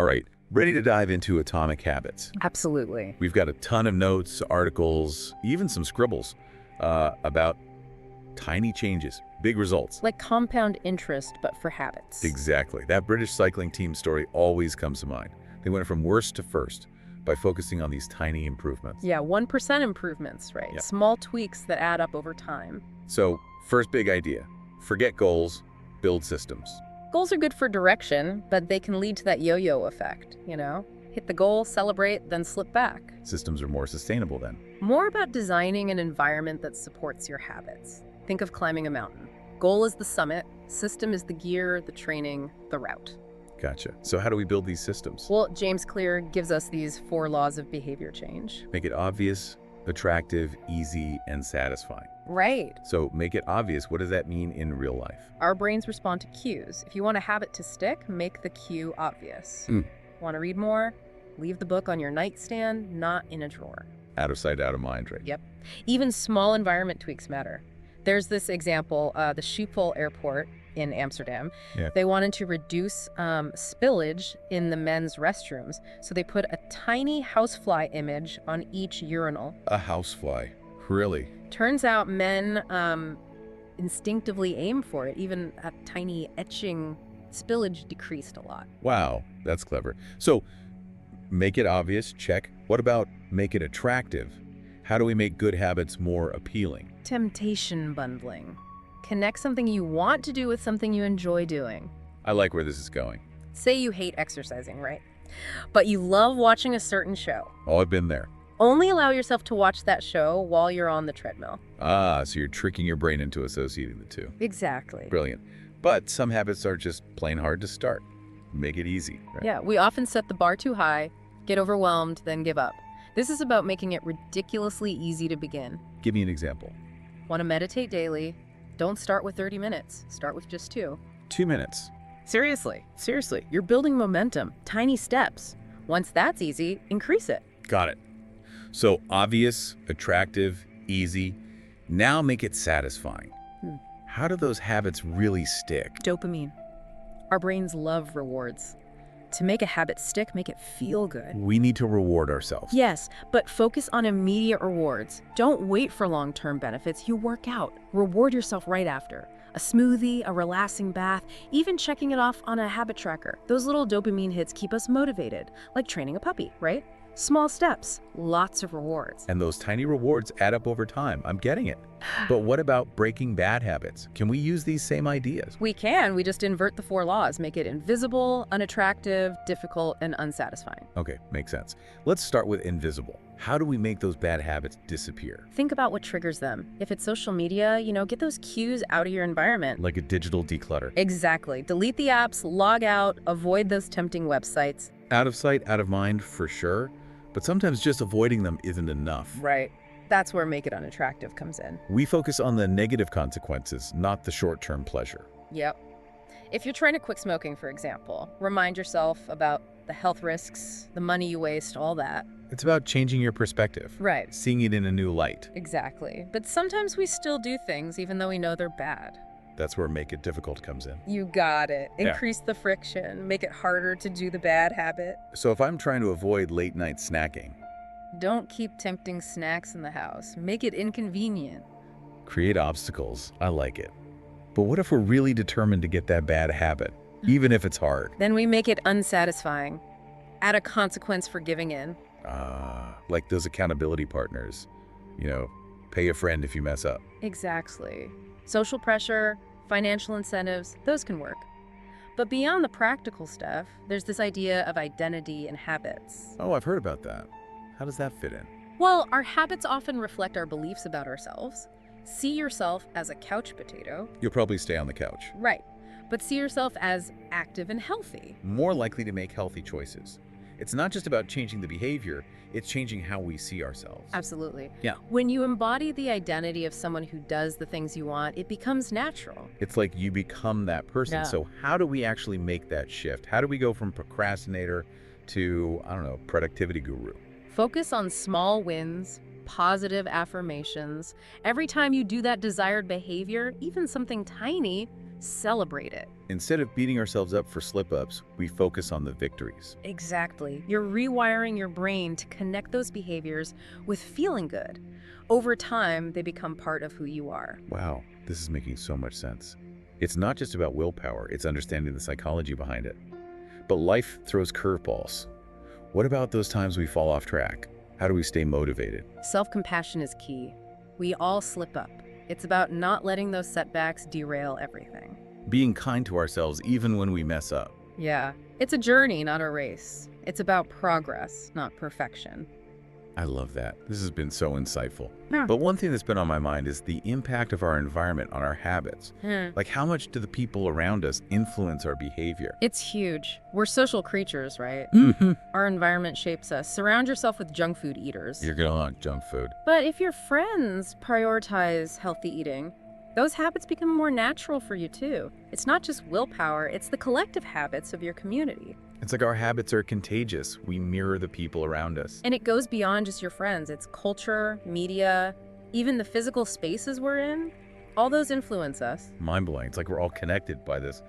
All right, ready to dive into atomic habits. Absolutely. We've got a ton of notes, articles, even some scribbles about tiny changes, big results. Like compound interest, but for habits. Exactly. That British cycling team story always comes to mind. They went from worst to first by focusing on these tiny improvements. Yeah, 1% improvements, right? Yeah. Small tweaks that add up over time. So, first big idea, forget goals, build systems. Goals are good for direction, but they can lead to that yo-yo effect, you know? Hit the goal, celebrate, then slip back. Systems are more sustainable then. More about designing an environment that supports your habits. Think of climbing a mountain. Goal is the summit, system is the gear, the training, the route. Gotcha. So how do we build these systems? Well, James Clear gives us these 4 laws of behavior change. Make it obvious, attractive, easy, and satisfying. Right. So make it obvious. What does that mean in real life? Our brains respond to cues. If you want a habit to stick, make the cue obvious. Want to read more? Leave the book on your nightstand, not in a drawer. Out of sight, out of mind, right? Yep. Even small environment tweaks matter. There's this example, the Schiphol Airport in Amsterdam. Yeah. They wanted to reduce spillage in the men's restrooms, so they put a tiny housefly image on each urinal. A housefly. Really? Turns out men instinctively aim for it. Even a tiny etching spillage decreased a lot. Wow, that's clever. So make it obvious, check. What about make it attractive? How do we make good habits more appealing? Temptation bundling. Connect something you want to do with something you enjoy doing. I like where this is going. Say you hate exercising, right? But you love watching a certain show. Oh, I've been there. Only allow yourself to watch that show while you're on the treadmill. Ah, so you're tricking your brain into associating the two. Exactly. Brilliant. But some habits are just plain hard to start. Make it easy, right? Yeah, we often set the bar too high, get overwhelmed, then give up. This is about making it ridiculously easy to begin. Give me an example. Want to meditate daily? Don't start with 30 minutes. Start with just 2. 2 minutes. Seriously, you're building momentum, tiny steps. Once that's easy, increase it. Got it. So obvious, attractive, easy. Now make it satisfying. How do those habits really stick? Dopamine. Our brains love rewards. To make a habit stick, make it feel good. We need to reward ourselves. Yes, but focus on immediate rewards. Don't wait for long-term benefits. You work out. Reward yourself right after. A smoothie, a relaxing bath, even checking it off on a habit tracker. Those little dopamine hits keep us motivated, like training a puppy, right? Small steps, lots of rewards. And those tiny rewards add up over time. I'm getting it. But what about breaking bad habits? Can we use these same ideas? We can. We just invert the 4 laws. Make it invisible, unattractive, difficult, and unsatisfying. Okay, makes sense. Let's start with invisible. How do we make those bad habits disappear? Think about what triggers them. If it's social media, get those cues out of your environment. Like a digital declutter. Exactly. Delete the apps, log out, avoid those tempting websites. Out of sight, out of mind, for sure. But sometimes just avoiding them isn't enough. Right. That's where make it unattractive comes in. We focus on the negative consequences, not the short-term pleasure. Yep. If you're trying to quit smoking, for example, remind yourself about the health risks, the money you waste, all that. It's about changing your perspective. Right. Seeing it in a new light. Exactly. But sometimes we still do things even though we know they're bad. That's where make it difficult comes in. You got it. Yeah. Increase the friction. Make it harder to do the bad habit. So if I'm trying to avoid late-night snacking, Don't keep tempting snacks in the house. Make it inconvenient. create obstacles, I like it. But what if we're really determined to get that bad habit, even if it's hard? Then we make it unsatisfying. Add a consequence for giving in. Like those accountability partners. Pay a friend if you mess up. Exactly. Social pressure, financial incentives, those can work. But beyond the practical stuff, there's this idea of identity and habits. Oh, I've heard about that. How does that fit in? Well, our habits often reflect our beliefs about ourselves. See yourself as a couch potato. You'll probably stay on the couch. Right. But see yourself as active and healthy. More likely to make healthy choices. It's not just about changing the behavior, it's changing how we see ourselves. Absolutely. Yeah. When you embody the identity of someone who does the things you want, it becomes natural. It's like you become that person. Yeah. So how do we actually make that shift? How do we go from procrastinator to, productivity guru? Focus on small wins, positive affirmations. Every time you do that desired behavior, even something tiny, Celebrate it. Instead of beating ourselves up for slip-ups, we focus on the victories. Exactly. You're rewiring your brain to connect those behaviors with feeling good. Over time, they become part of who you are. Wow, this is making so much sense. It's not just about willpower, it's understanding the psychology behind it. But life throws curveballs. What about those times we fall off track? How do we stay motivated? Self-compassion is key. We all slip up. It's about not letting those setbacks derail everything. Being kind to ourselves even when we mess up. Yeah, it's a journey, not a race. It's about progress, not perfection. I love that. This has been so insightful. Yeah. But one thing that's been on my mind is the impact of our environment on our habits. Hmm. Like, how much do the people around us influence our behavior? It's huge. We're social creatures, right? Mm-hmm. Our environment shapes us. Surround yourself with junk food eaters. You're gonna want junk food. But if your friends prioritize healthy eating, those habits become more natural for you too. It's not just willpower, it's the collective habits of your community. It's like our habits are contagious. We mirror the people around us. And it goes beyond just your friends. It's culture, media, even the physical spaces we're in. All those influence us. Mind-blowing. It's like we're all connected by this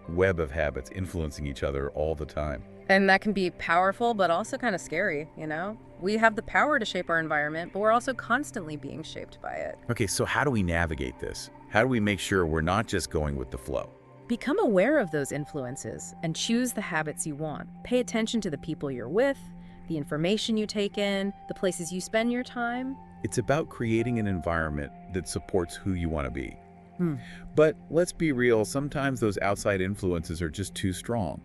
web of habits influencing each other all the time. And that can be powerful, but also kind of scary, you know? We have the power to shape our environment, but we're also constantly being shaped by it. Okay, so how do we navigate this? How do we make sure we're not just going with the flow? Become aware of those influences and choose the habits you want. Pay attention to the people you're with, the information you take in, the places you spend your time. It's about creating an environment that supports who you want to be. Hmm. But let's be real, sometimes those outside influences are just too strong.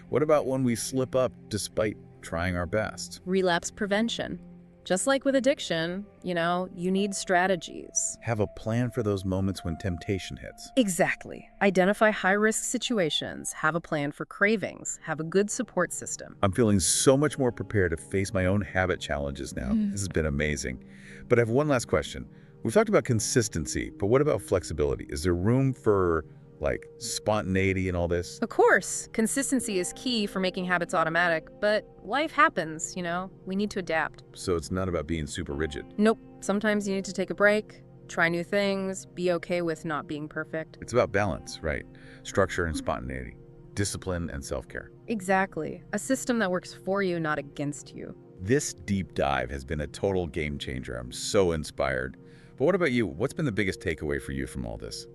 What about when we slip up despite trying our best? Relapse prevention. Just like with addiction, you need strategies. Have a plan for those moments when temptation hits. Exactly. Identify high-risk situations. Have a plan for cravings. Have a good support system. I'm feeling so much more prepared to face my own habit challenges now. This has been amazing. But I have one last question. We've talked about consistency, but what about flexibility? Is there room for, like, spontaneity and all this? Of course, consistency is key for making habits automatic, but life happens, we need to adapt. So it's not about being super rigid. Nope. Sometimes you need to take a break, try new things, be okay with not being perfect. It's about balance, right? Structure and spontaneity, discipline and self-care. Exactly. A system that works for you, not against you. This deep dive has been a total game changer. I'm so inspired. But what about you? What's been the biggest takeaway for you from all this?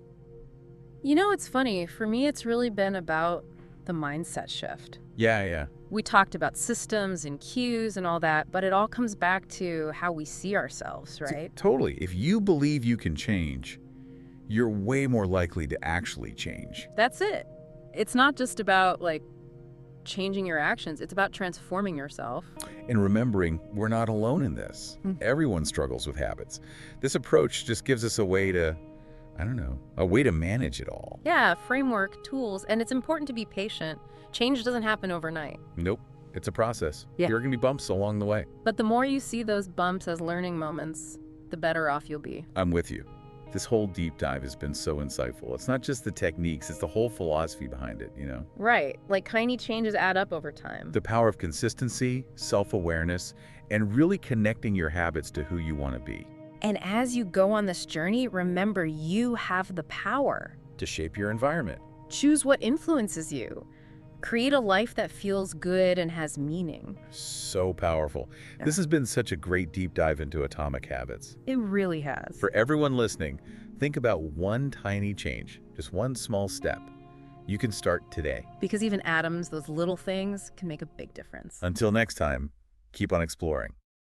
It's funny. For me, it's really been about the mindset shift. Yeah. We talked about systems and cues and all that, but it all comes back to how we see ourselves, right? Totally. If you believe you can change, you're way more likely to actually change. That's it. It's not just about, changing your actions. It's about transforming yourself. And remembering we're not alone in this. Everyone struggles with habits. This approach just gives us a way to, a way to manage it all. Yeah, framework, tools, and it's important to be patient. Change doesn't happen overnight. Nope. It's a process. Yeah. There are going to be bumps along the way. But the more you see those bumps as learning moments, the better off you'll be. I'm with you. This whole deep dive has been so insightful. It's not just the techniques, it's the whole philosophy behind it, Right. Tiny changes add up over time. The power of consistency, self-awareness, and really connecting your habits to who you want to be. And as you go on this journey, remember you have the power To shape your environment. Choose what influences you. Create a life that feels good and has meaning. So powerful. Yeah. This has been such a great deep dive into atomic habits. It really has. For everyone listening, think about one tiny change, just one small step. You can start today. Because even atoms, those little things, can make a big difference. Until next time, keep on exploring.